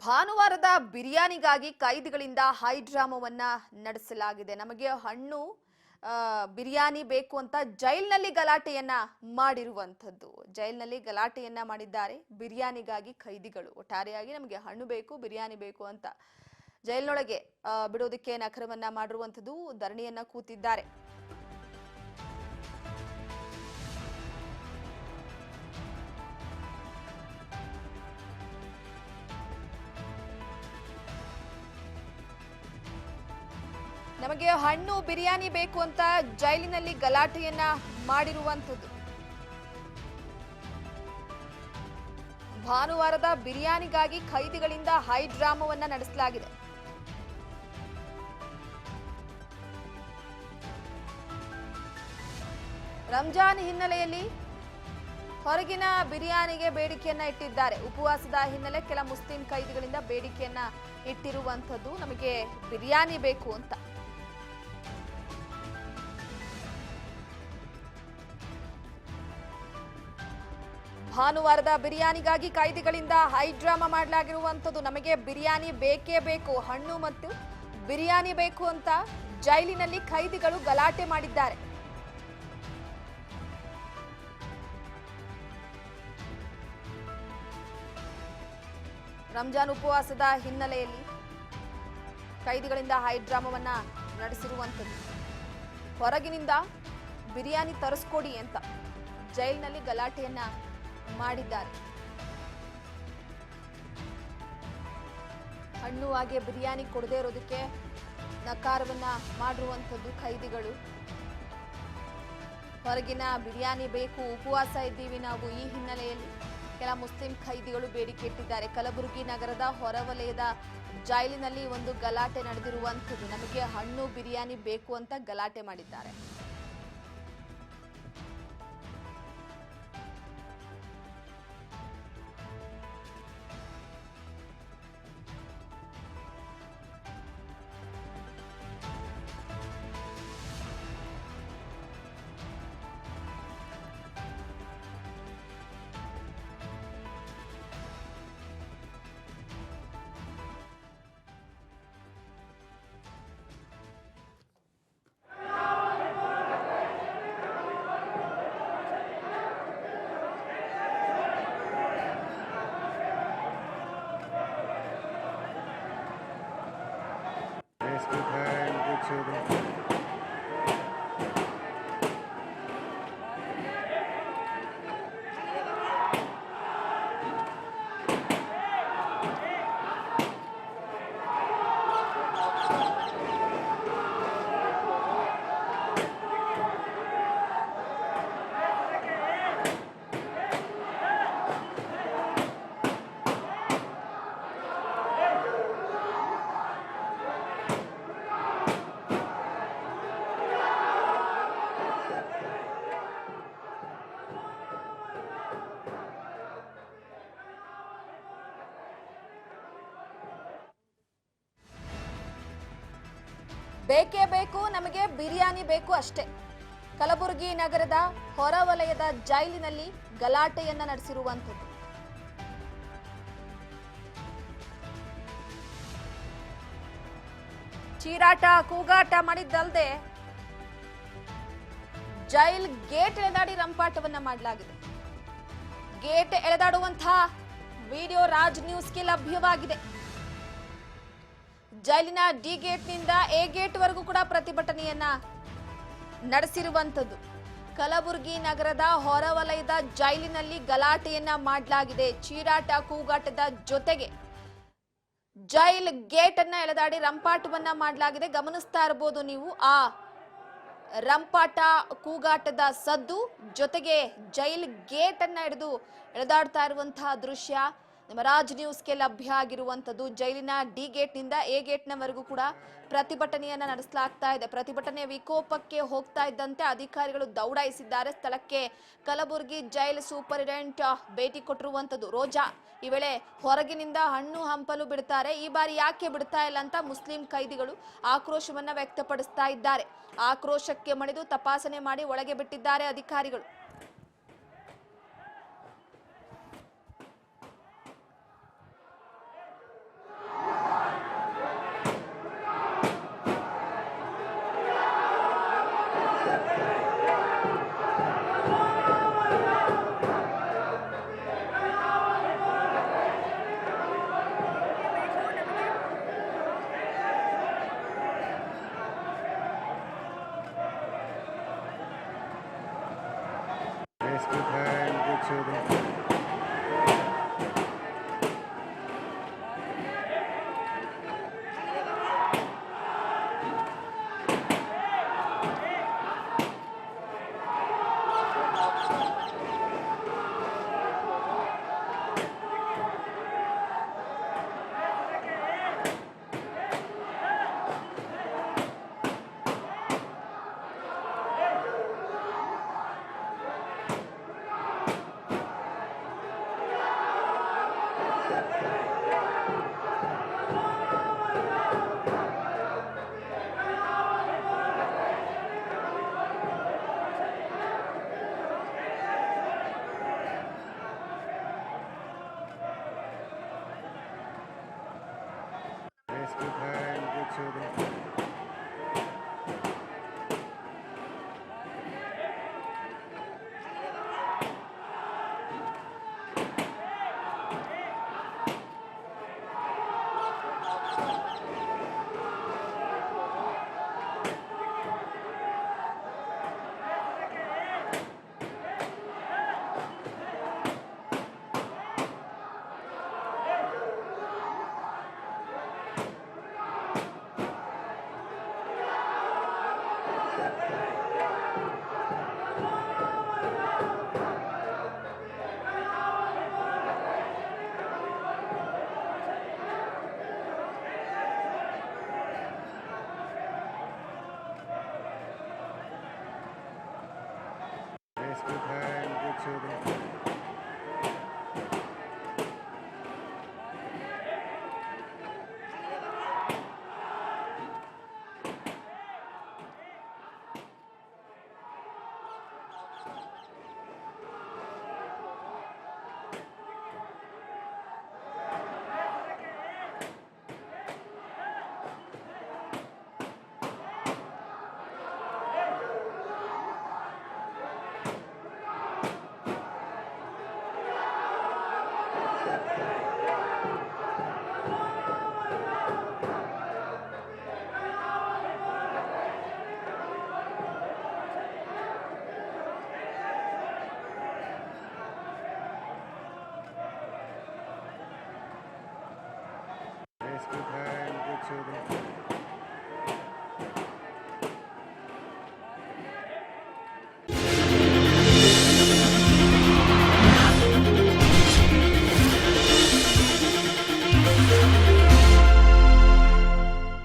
ಭಾನುವಾರದ ಬಿರಿಯಾನಿಗಾಗಿ ಕೈದಿಗಳಿಂದ ಹೈ ಡ್ರಾಮಾವನ್ನ ನಡೆಸಲಾಗಿದೆ. ನಮಗೆ ಹಣ್ಣು ಬಿರಿಯಾನಿ ಬೇಕು ಅಂತ ಜೈಲಿನಲ್ಲಿ ಗಲಾಟೆಯನ್ನ ಮಾಡಿರುವಂತದ್ದು. ಜೈಲಿನಲ್ಲಿ ಗಲಾಟೆಯನ್ನ ಮಾಡಿದ್ದಾರೆ ಬಿರಿಯಾನಿಗಾಗಿ ಕೈದಿಗಳು. ಒಟ್ಟಾರೆಯಾಗಿ ನಮಗೆ ಹಣ್ಣು ಬೇಕು, ಬಿರಿಯಾನಿ ಬೇಕು ಅಂತ ಜೈಲಿನೊಳಗೆ ಬಿಡೋದಕ್ಕೆ ನಖರವನ್ನ ಮಾಡಿರುವಂತದ್ದು. ಧರಣಿಯನ್ನ ಕೂತಿದ್ದಾರೆ. ನಮಗೆ ಹಣ್ಣು ಬಿರಿಯಾನಿ ಬೇಕು ಅಂತ ಜೈಲಿನಲ್ಲಿ ಗಲಾಟೆಯನ್ನ ಮಾಡಿರುವಂತದ್ದು. ಭಾನುವಾರದ ಬಿರಿಯಾನಿಗಾಗಿ ಕೈದಿಗಳಿಂದ ಹೈ ಡ್ರಾಮಾವನ್ನ ನಡೆಸಲಾಗಿದೆ. ರಂಜಾನ್ ಹಿನ್ನೆಲೆಯಲ್ಲಿ ಹೊರಗಿನ ಬಿರಿಯಾನಿಗೆ ಬೇಡಿಕೆಯನ್ನ ಇಟ್ಟಿದ್ದಾರೆ. ಉಪವಾಸದ ಹಿನ್ನೆಲೆ ಕೆಲ ಮುಸ್ಲಿಂ ಕೈದಿಗಳಿಂದ ಬೇಡಿಕೆಯನ್ನ ಇಟ್ಟಿರುವಂತದ್ದು. ನಮಗೆ ಬಿರಿಯಾನಿ ಬೇಕು ಅಂತ. ಭಾನುವಾರದ ಬಿರಿಯಾನಿಗಾಗಿ ಕೈದಿಗಳಿಂದ ಹೈ ಡ್ರಾಮಾ ಮಾಡಲಾಗಿರುವಂತದ್ದು. ನಮಗೆ ಬಿರಿಯಾನಿ ಬೇಕೇ ಬೇಕು, ಹಣ್ಣು ಮತ್ತು ಬಿರಿಯಾನಿ ಬೇಕು ಅಂತ ಜೈಲಿನಲ್ಲಿ ಕೈದಿಗಳು ಗಲಾಟೆ ಮಾಡಿದ್ದಾರೆ. ರಂಜಾನ್ ಉಪವಾಸದ ಹಿನ್ನೆಲೆಯಲ್ಲಿ ಕೈದಿಗಳಿಂದ ಹೈ ಡ್ರಾಮಾವನ್ನ ನಡೆಸಿರುವಂತದ್ದು. ಹೊರಗಿನಿಂದ ಬಿರಿಯಾನಿ ತರಿಸ್ಕೊಡಿ ಅಂತ ಜೈಲಿನಲ್ಲಿ ಗಲಾಟೆಯನ್ನ ಮಾಡಿದ್ದಾರೆ. ಹಣ್ಣು ಹಾಗೆ ಬಿರಿಯಾನಿ ಕೊಡದೇ ಇರೋದಕ್ಕೆ ನಕಾರವನ್ನ ಮಾಡಿರುವಂತದ್ದು ಕೈದಿಗಳು. ಹೊರಗಿನ ಬಿರಿಯಾನಿ ಬೇಕು, ಉಪವಾಸ ಇದ್ದೀವಿ ನಾವು. ಈ ಹಿನ್ನೆಲೆಯಲ್ಲಿ ಕೆಲ ಮುಸ್ಲಿಂ ಕೈದಿಗಳು ಬೇಡಿಕೆ ಇಟ್ಟಿದ್ದಾರೆ. ಕಲಬುರಗಿ ನಗರದ ಹೊರವಲಯದ ಜೈಲಿನಲ್ಲಿ ಒಂದು ಗಲಾಟೆ ನಡೆದಿರುವಂತದ್ದು. ನಮಗೆ ಹಣ್ಣು ಬಿರಿಯಾನಿ ಬೇಕು ಅಂತ ಗಲಾಟೆ ಮಾಡಿದ್ದಾರೆ. ಬೇಕೇ ಬೇಕು, ನಮಗೆ ಬಿರಿಯಾನಿ ಬೇಕು ಅಷ್ಟೇ. ಕಲಬುರಗಿ ನಗರದ ಹೊರವಲಯದ ಜೈಲಿನಲ್ಲಿ ಗಲಾಟೆಯನ್ನ ನಡೆಸಿರುವಂತದ್ದು. ಚೀರಾಟ ಕೂಗಾಟ ಮಾಡಿದ್ದಲ್ಲದೆ ಜೈಲ್ ಗೇಟ್ ಎಳೆದಾಡಿ ರಂಪಾಟವನ್ನ ಮಾಡಲಾಗಿದೆ. ಗೇಟ್ ಎಳೆದಾಡುವಂತಹ ವಿಡಿಯೋ ರಾಜ್ ನ್ಯೂಸ್ಗೆ ಲಭ್ಯವಾಗಿದೆ. ಜೈಲಿನ ಡಿ ಗೇಟ್ನಿಂದ ಎ ಗೇಟ್ ವರೆಗೂ ಕೂಡ ಪ್ರತಿಭಟನೆಯನ್ನ ನಡೆಸಿರುವಂತದ್ದು. ಕಲಬುರಗಿ ನಗರದ ಹೊರವಲಯದ ಜೈಲಿನಲ್ಲಿ ಗಲಾಟೆಯನ್ನ ಮಾಡಲಾಗಿದೆ. ಚೀರಾಟ ಕೂಗಾಟದ ಜೊತೆಗೆ ಜೈಲ್ ಗೇಟ್ ಅನ್ನ ಎಳೆದಾಡಿ ರಂಪಾಟವನ್ನ ಮಾಡಲಾಗಿದೆ. ಗಮನಿಸ್ತಾ ಇರಬಹುದು ನೀವು ಆ ರಂಪಾಟ ಕೂಗಾಟದ ಸದ್ದು, ಜೊತೆಗೆ ಜೈಲ್ ಗೇಟ್ ಅನ್ನ ಹಿಡಿದು ಎಳೆದಾಡ್ತಾ ಇರುವಂತಹ ದೃಶ್ಯ ನಮ್ಮ ರಾಜ್ ನ್ಯೂಸ್ಗೆ ಲಭ್ಯ ಆಗಿರುವಂತದ್ದು. ಜೈಲಿನ ಡಿ ಗೇಟ್ ನಿಂದ ಎ ಗೇಟ್ ನವರೆಗೂ ಕೂಡ ಪ್ರತಿಭಟನೆಯನ್ನ ನಡೆಸಲಾಗ್ತಾ ಇದೆ. ಪ್ರತಿಭಟನೆ ವಿಕೋಪಕ್ಕೆ ಹೋಗ್ತಾ ಇದ್ದಂತೆ ಅಧಿಕಾರಿಗಳು ದೌಡಾಯಿಸಿದ್ದಾರೆ. ಸ್ಥಳಕ್ಕೆ ಕಲಬುರಗಿ ಜೈಲ್ ಸೂಪರಿಂಟೆಂಡೆಂಟ್ ಭೇಟಿ ಕೊಟ್ಟಿರುವಂತದ್ದು. ರೋಜಾ ಈ ವೇಳೆ ಹೊರಗಿನಿಂದ ಹಣ್ಣು ಹಂಪಲು ಬಿಡ್ತಾರೆ, ಈ ಬಾರಿ ಯಾಕೆ ಬಿಡ್ತಾ ಇಲ್ಲ ಅಂತ ಮುಸ್ಲಿಂ ಕೈದಿಗಳು ಆಕ್ರೋಶವನ್ನ ವ್ಯಕ್ತಪಡಿಸ್ತಾ ಇದ್ದಾರೆ. ಆಕ್ರೋಶಕ್ಕೆ ಮಣಿದು ತಪಾಸಣೆ ಮಾಡಿ ಒಳಗೆ ಬಿಟ್ಟಿದ್ದಾರೆ ಅಧಿಕಾರಿಗಳು. ಮಾಡಿಸುವುದು